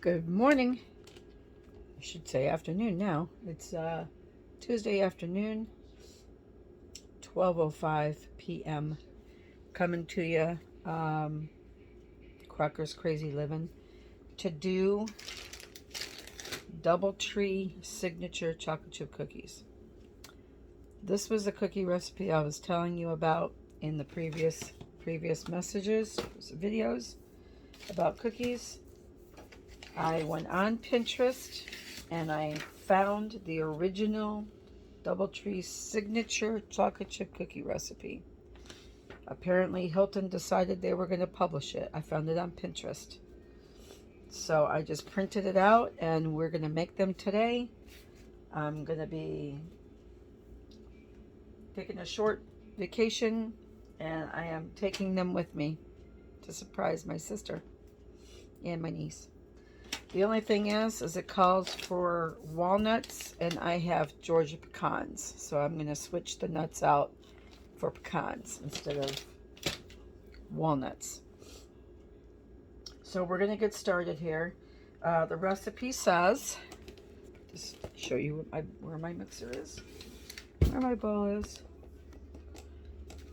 Good morning. I should say afternoon now. It's Tuesday afternoon, 12:05 p.m. Coming to you, Crocker's Crazy Living, to do Doubletree signature chocolate chip cookies. This was a cookie recipe I was telling you about in the previous messages, videos about cookies. I went on Pinterest and I found the original Doubletree signature chocolate chip cookie recipe. Apparently Hilton decided they were going to publish it. I found it on Pinterest. So I just printed it out and we're going to make them today. I'm going to be taking a short vacation and I am taking them with me to surprise my sister and my niece. The only thing is it calls for walnuts, and I have Georgia pecans. So I'm going to switch the nuts out for pecans instead of walnuts. So we're going to get started here. The recipe says, just show you where my mixer is, where my bowl is.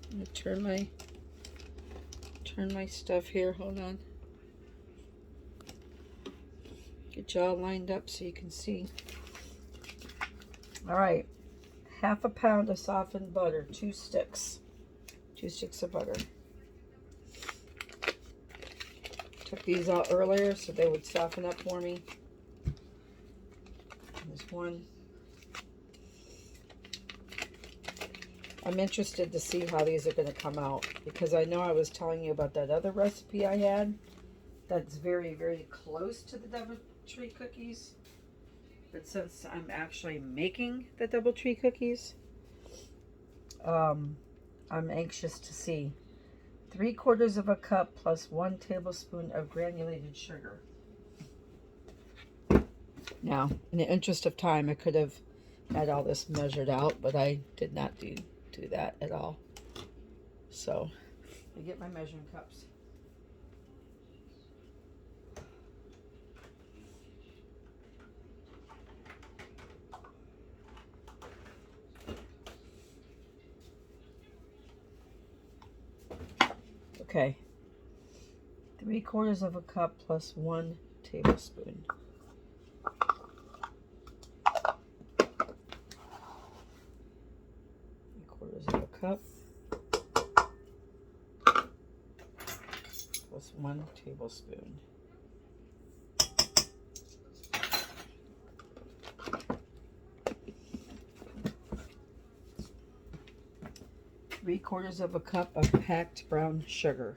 I'm going to turn my stuff here. Hold on. Get you all lined up so you can see. All right, 1/2 pound of softened butter, 2 sticks of butter. Took these out earlier so they would soften up for me. There's one. I'm interested to see how these are going to come out because I know I was telling you about that other recipe I had that's very, very close to the Doubletree cookies, but since I'm actually making the Doubletree cookies, I'm anxious to see. 3/4 cup plus 1 tablespoon of granulated sugar. Now, in the interest of time, I could have had all this measured out, but I did not do that at all. So I get my measuring cups. Okay, 3/4 cup plus 1 tablespoon. Cup plus 1 tablespoon. Three-quarters of a cup of packed brown sugar.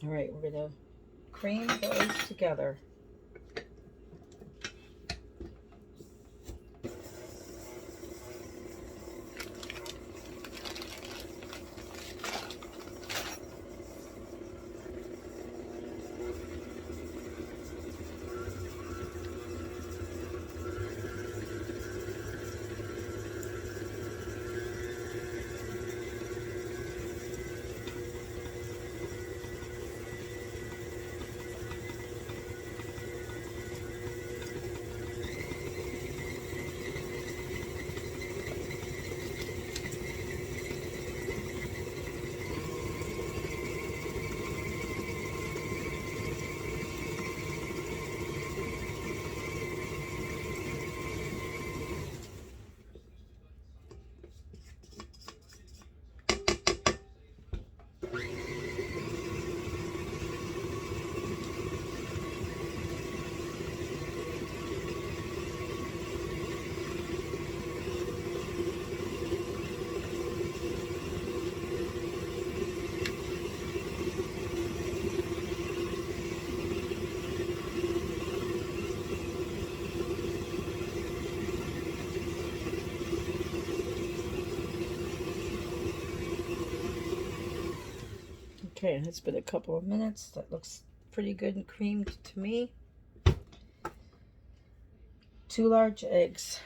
All right, we're going to cream those together. Okay, and it's been a couple of minutes. That looks pretty good and creamed to me. 2 large eggs.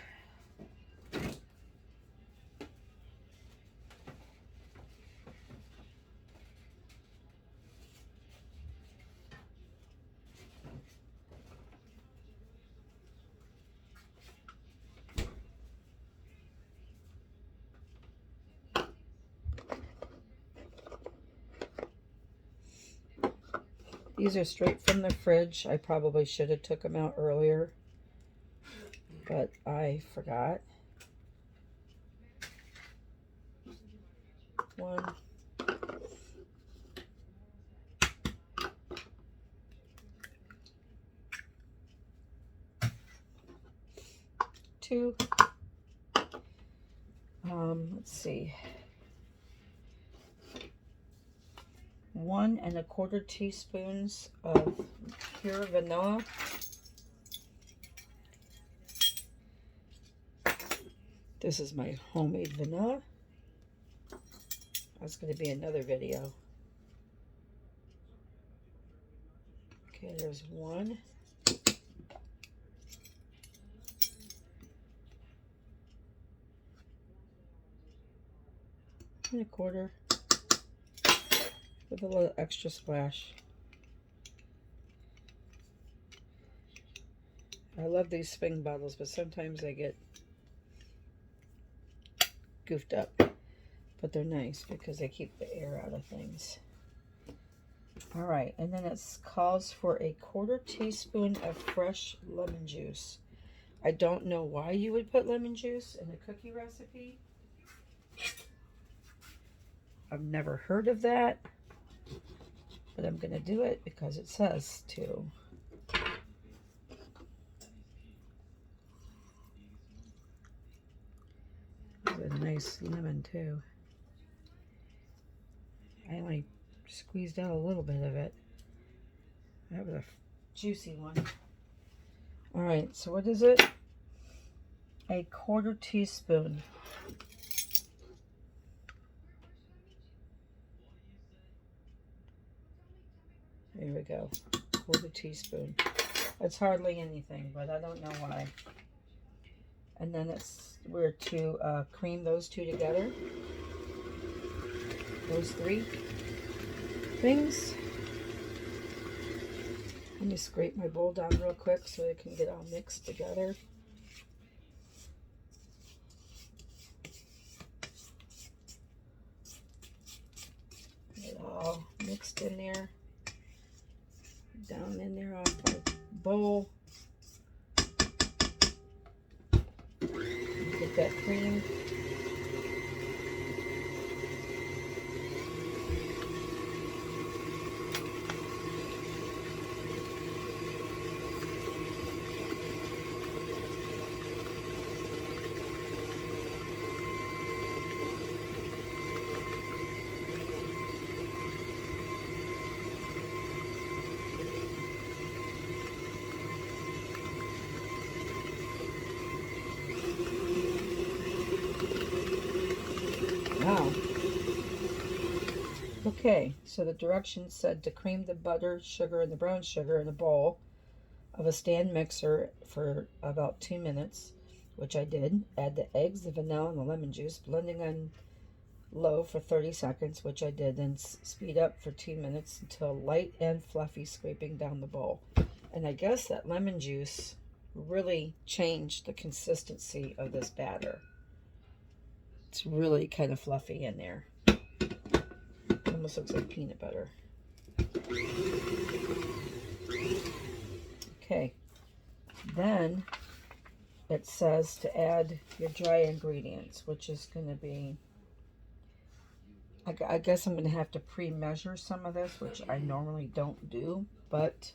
These are straight from the fridge. I probably should have took them out earlier, but I forgot. 1, 2. Let's see. 1 1/4 teaspoons of pure vanilla. This is my homemade vanilla. That's going to be another video. Okay, there's 1. And 1/4 with a little extra splash. I love these swing bottles, but sometimes they get goofed up. But they're nice because they keep the air out of things. All right, and then it calls for 1/4 teaspoon of fresh lemon juice. I don't know why you would put lemon juice in a cookie recipe. I've never heard of that, but I'm going to do it because it says to. It's a nice lemon too. I only squeezed out a little bit of it. That was a juicy one. All right, so what is it? 1/4 teaspoon. There we go. 1/4 teaspoon. It's hardly anything, but I don't know why. And then we're to cream those 2 together. Those 3 things. Let me scrape my bowl down real quick so it can get all mixed together. Get it all mixed in there. Down in there off my bowl. Get that cream. Wow. Okay, so the directions said to cream the butter, sugar, and the brown sugar in a bowl of a stand mixer for about 2 minutes, which I did. Add the eggs, the vanilla, and the lemon juice, blending on low for 30 seconds, which I did. Then speed up for 2 minutes until light and fluffy, scraping down the bowl. And I guess that lemon juice really changed the consistency of this batter. It's really kind of fluffy in there. Almost looks like peanut butter. Okay. Then it says to add your dry ingredients, which is going to be, I guess I'm going to have to pre-measure some of this, which I normally don't do, but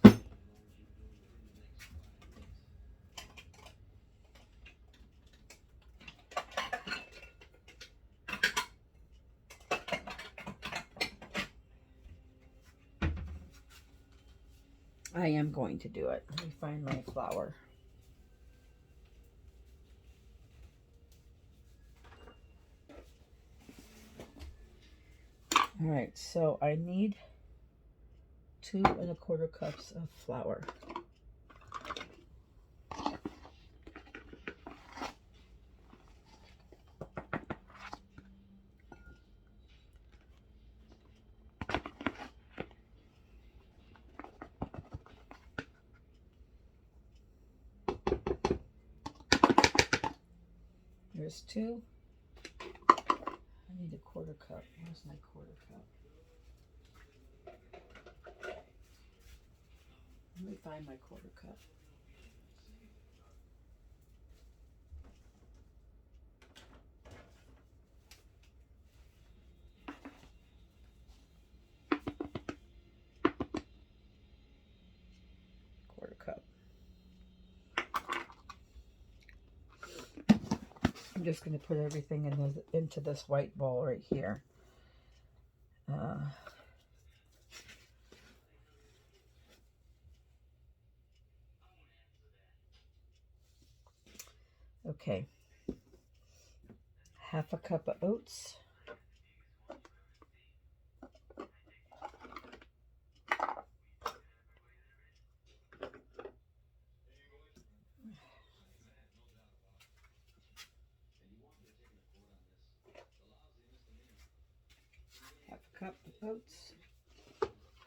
I am going to do it. Let me find my flour. All right, so I need 2¼ cups of flour. There's 2. I need a 1/4 cup. Where's my 1/4 cup? Let me find my 1/4 cup. I'm just going to put everything into this white bowl right here. Okay. 1/2 cup of oats. 1/2 cup of oats. I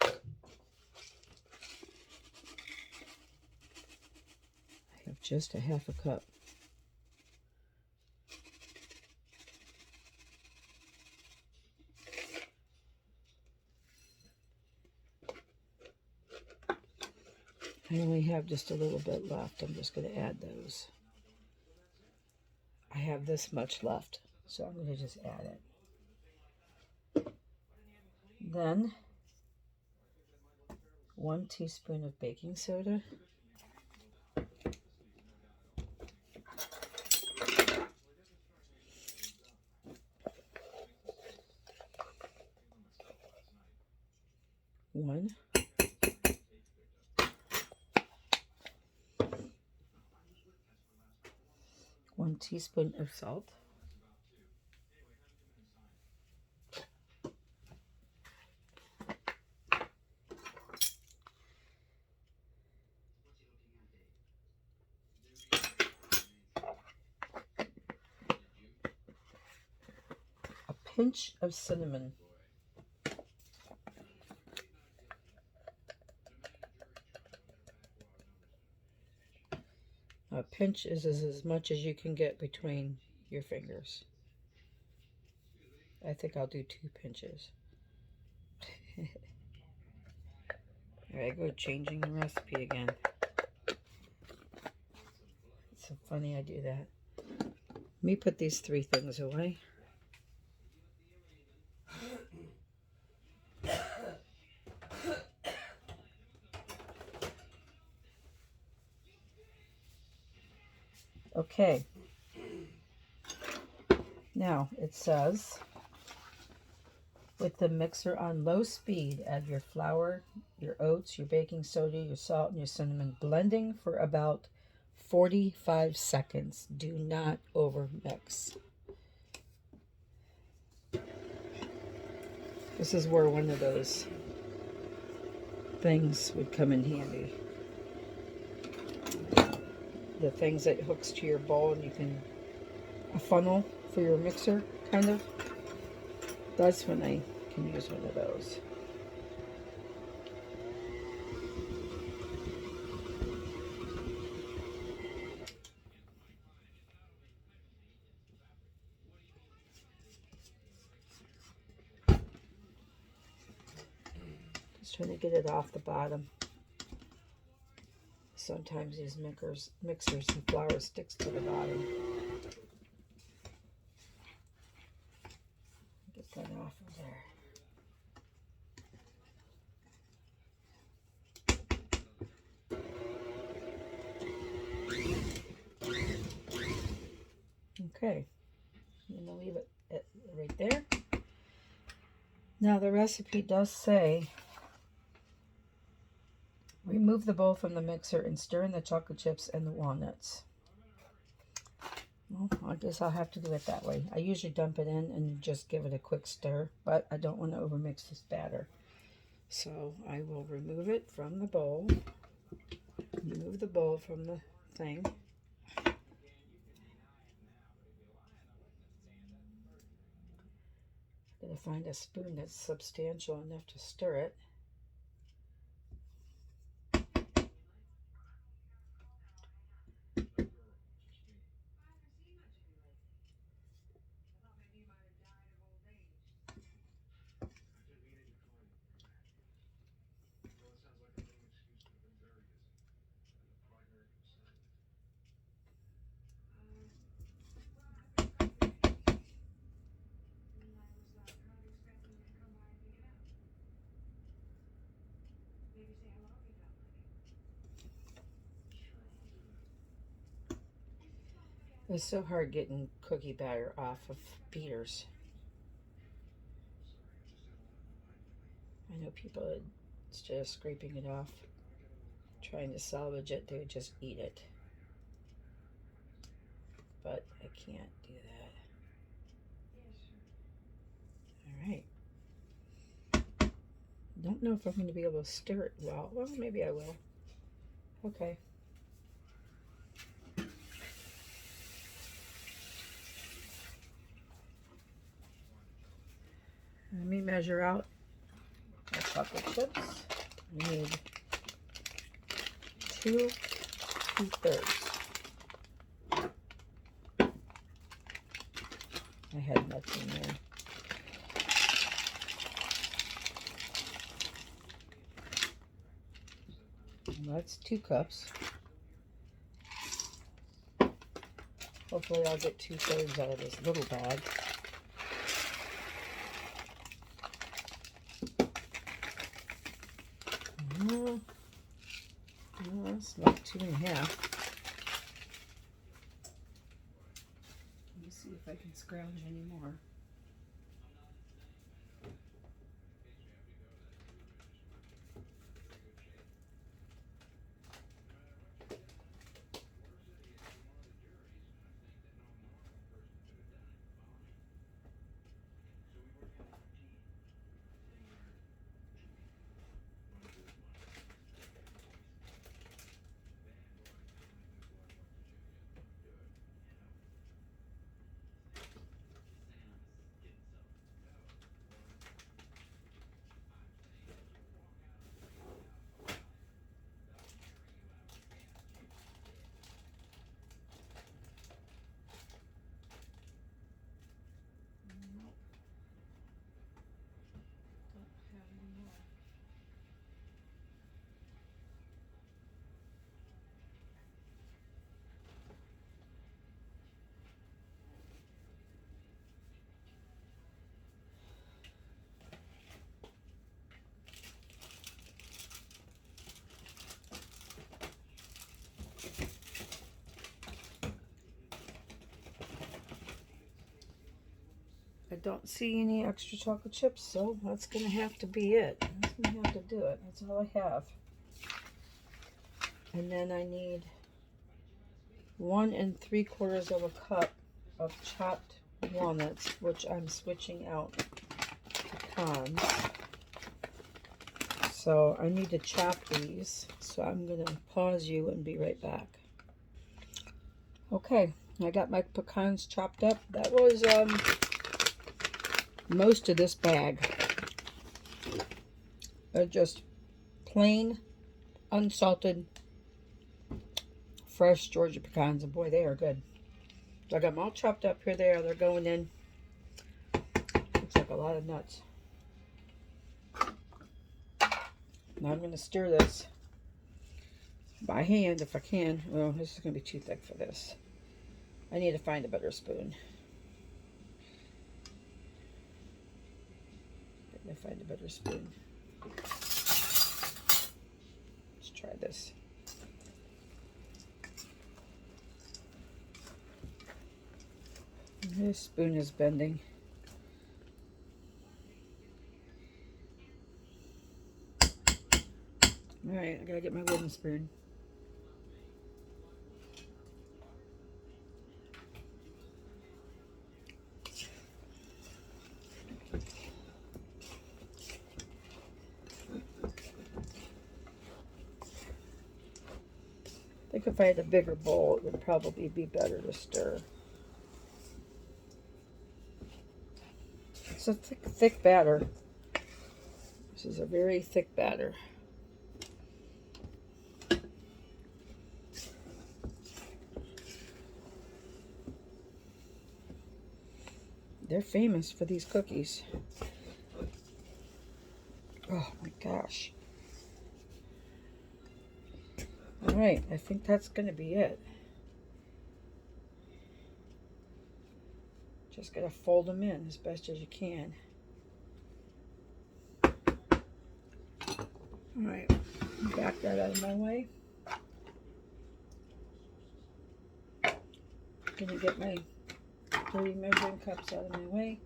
have just a 1/2 cup. I only have just a little bit left. I'm just going to add those. I have this much left, so I'm going to just add it. Then 1 teaspoon of baking soda. 1 teaspoon of salt. A pinch of cinnamon. A pinch is as much as you can get between your fingers. I think I'll do 2 pinches. There I go, changing the recipe again. It's so funny I do that. Let me put these 3 things away. Okay. Now it says, with the mixer on low speed, add your flour, your oats, your baking soda, your salt, and your cinnamon, blending for about 45 seconds. Do not overmix. This is where one of those things would come in handy. The things that hooks to your bowl and you can, a funnel for your mixer, kind of. That's when I can use one of those. Just trying to get it off the bottom. Sometimes these mixers and flour sticks to the bottom. Get that off of there. Okay, I'm going to leave it right there. Now the recipe does say, remove the bowl from the mixer and stir in the chocolate chips and the walnuts. Well, I guess I'll have to do it that way. I usually dump it in and just give it a quick stir, but I don't want to overmix this batter. So I will remove it from the bowl. Remove the bowl from the thing. I'm going to find a spoon that's substantial enough to stir it. It's so hard getting cookie batter off of beaters. I know people, instead of scraping it off, trying to salvage it, they would just eat it. But I can't do that. Alright. Don't know if I'm going to be able to stir it well. Well, maybe I will. Okay. Let me measure out my chocolate chips. I need 2/2. I had nuts in there. Well, that's 2 cups. Hopefully I'll get 2/3 out of this little bag. No, that's not 2.5. Let me see if I can scrounge any more. I don't see any extra chocolate chips, so that's going to have to be it. That's going to have to do it. That's all I have. And then I need 1 3/4 cup of chopped walnuts, which I'm switching out pecans. So I need to chop these. So I'm going to pause you and be right back. Okay, I got my pecans chopped up. That was most of this bag. They're just plain, unsalted, fresh Georgia pecans, and boy, they are good. So I got them all chopped up. Here they are. They're going in. Looks like a lot of nuts. Now I'm going to stir this by hand if I can. Well, this is going to be too thick for this. I need to find a better spoon. I find a better spoon. Let's try this. This spoon is bending. Alright, I gotta get my wooden spoon. think if I had a bigger bowl, it would probably be better to stir. It's a thick batter. This is a very thick batter. They're famous for these cookies. Oh my gosh. All right, I think that's going to be it. Just got to fold them in as best as you can. All right, back that out of my way. Gonna get my dirty measuring cups out of my way.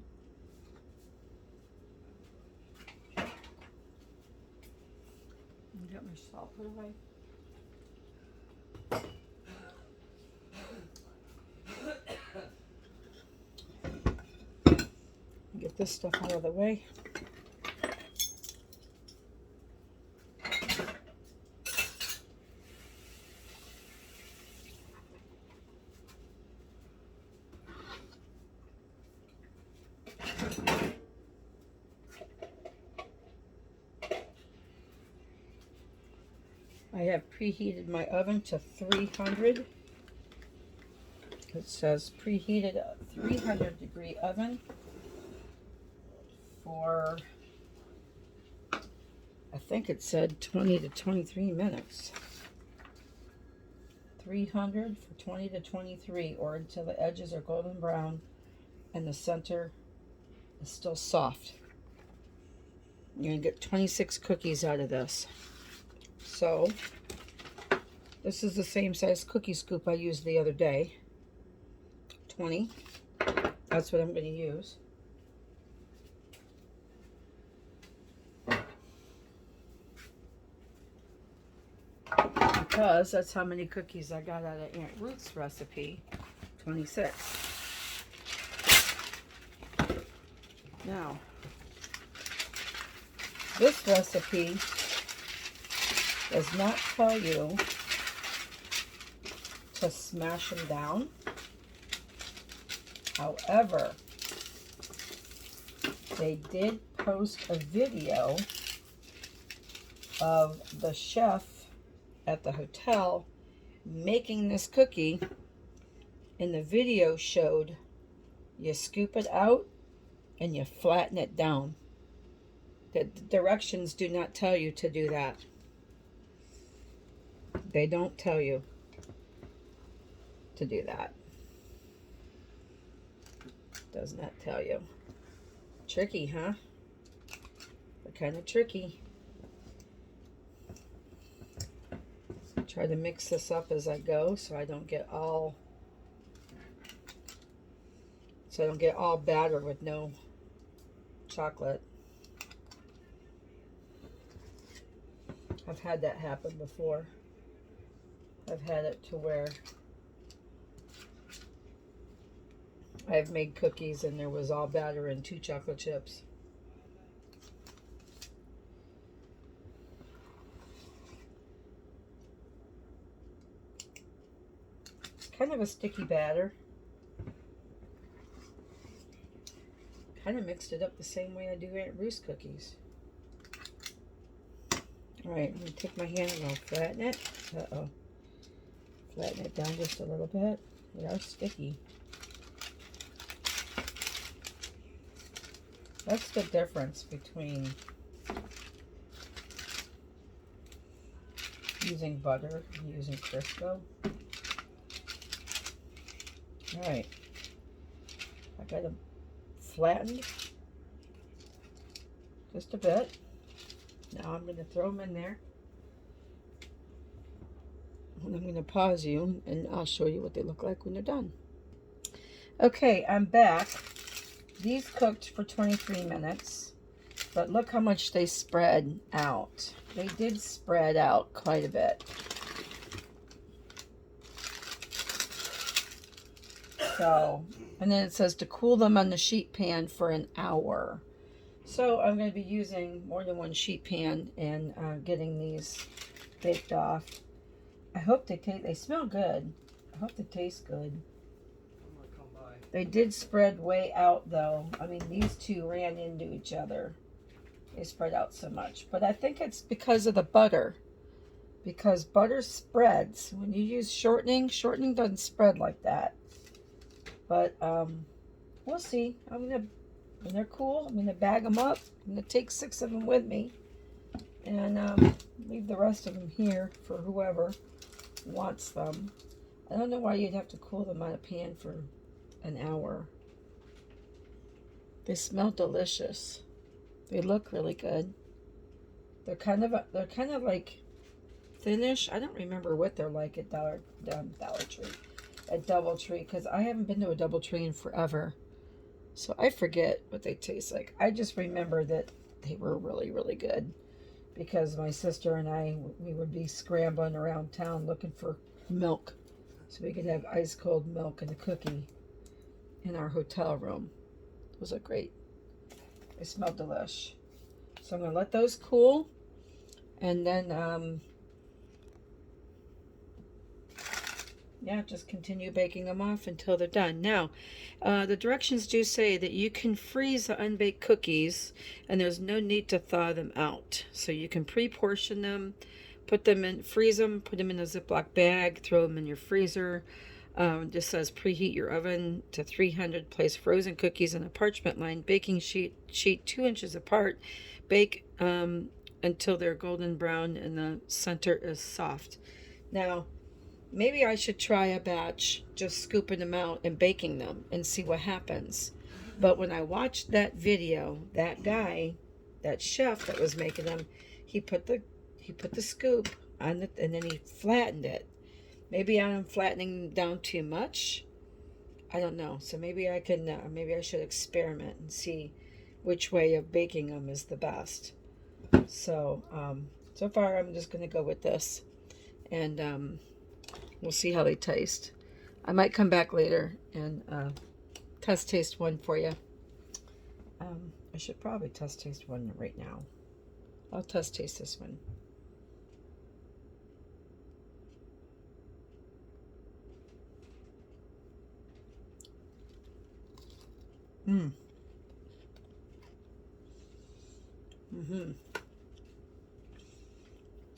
Got my salt put away. Get this stuff out of the way. I have preheated my oven to 300. It says preheated 300 degree oven for, I think it said 20 to 23 minutes. 300 for 20 to 23, or until the edges are golden brown and the center is still soft. You're going to get 26 cookies out of this. So, this is the same size cookie scoop I used the other day. 20. That's what I'm going to use. Because that's how many cookies I got out of Aunt Ruth's recipe. 26. Now, this recipe does not tell you to smash them down. However, they did post a video of the chef at the hotel making this cookie, and the video showed you scoop it out and you flatten it down. The directions do not tell you to do that. They don't tell you to do that. Does not tell you. Tricky, huh? They're kind of tricky. Try to mix this up as I go so I don't get all batter with no chocolate. I've had that happen before. I've had it to where I've made cookies and there was all batter and 2 chocolate chips. It's kind of a sticky batter. Kind of mixed it up the same way I do Aunt Ruth's cookies. Alright, I'm going to take my hand and I'll flatten it. Uh-oh. Flatten it down just a little bit. They are sticky. That's the difference between using butter and using Crisco. Alright. I got them flattened just a bit. Now I'm going to throw them in there. And I'm going to pause you and I'll show you what they look like when they're done. Okay, I'm back. These cooked for 23 minutes, but look how much they spread out. They did spread out quite a bit. So, and then it says to cool them on the sheet pan for an hour. So I'm going to be using more than one sheet pan and getting these baked off. I hope they smell good. I hope they taste good. I'm gonna come by. They did spread way out though. I mean, these two ran into each other. They spread out so much. But I think it's because of the butter. Because butter spreads. When you use shortening doesn't spread like that. But we'll see. When they're cool, I'm gonna bag them up. I'm gonna take 6 of them with me, and leave the rest of them here for whoever wants them. I don't know why you'd have to cool them on a pan for an hour. They smell delicious. They look really good. They're kind of like thinnish. I don't remember what they're like at Doubletree, because I haven't been to a Doubletree in forever, so I forget what they taste like. I just remember that they were really, really good, because my sister and we would be scrambling around town looking for milk, so we could have ice cold milk and a cookie in our hotel room. Those are great. They smell delish. So I'm gonna let those cool, and then yeah, just continue baking them off until they're done. Now, the directions do say that you can freeze the unbaked cookies, and there's no need to thaw them out. So you can pre-portion them, freeze them, put them in a Ziploc bag, throw them in your freezer. Just says preheat your oven to 300. Place frozen cookies in a parchment lined baking sheet 2 inches apart. Bake until they're golden brown and the center is soft. Now, maybe I should try a batch, just scooping them out and baking them and see what happens. But when I watched that video, that guy, that chef that was making them, he put the scoop on it and then he flattened it. Maybe I'm flattening down too much. I don't know. So maybe I should experiment and see which way of baking them is the best. So, so far I'm just going to go with this. And we'll see how they taste. I might come back later and test taste one for you. I should probably test taste one right now. I'll test taste this one.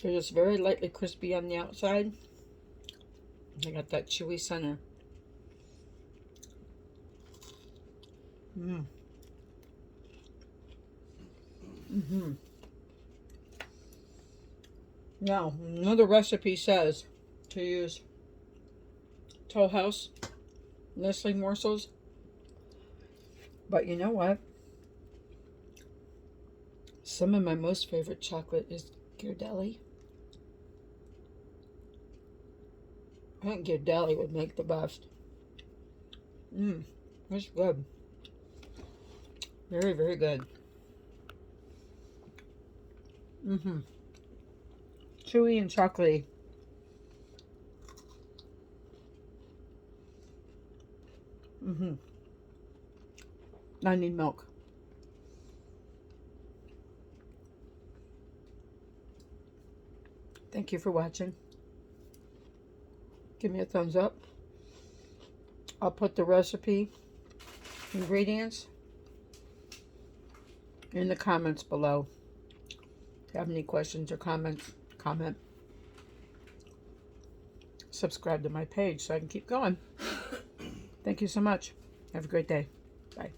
They're just very lightly crispy on the outside. I got that chewy center. Now, another recipe says to use Toll House Nestle morsels. But you know what? Some of my most favorite chocolate is Ghirardelli. I think Ghirardelli would make the best. That's good. Very, very good. Chewy and chocolatey. I need milk. Thank you for watching. Give me a thumbs up. I'll put the recipe ingredients in the comments below. If you have any questions or comments, comment. Subscribe to my page so I can keep going. Thank you so much. Have a great day. Bye.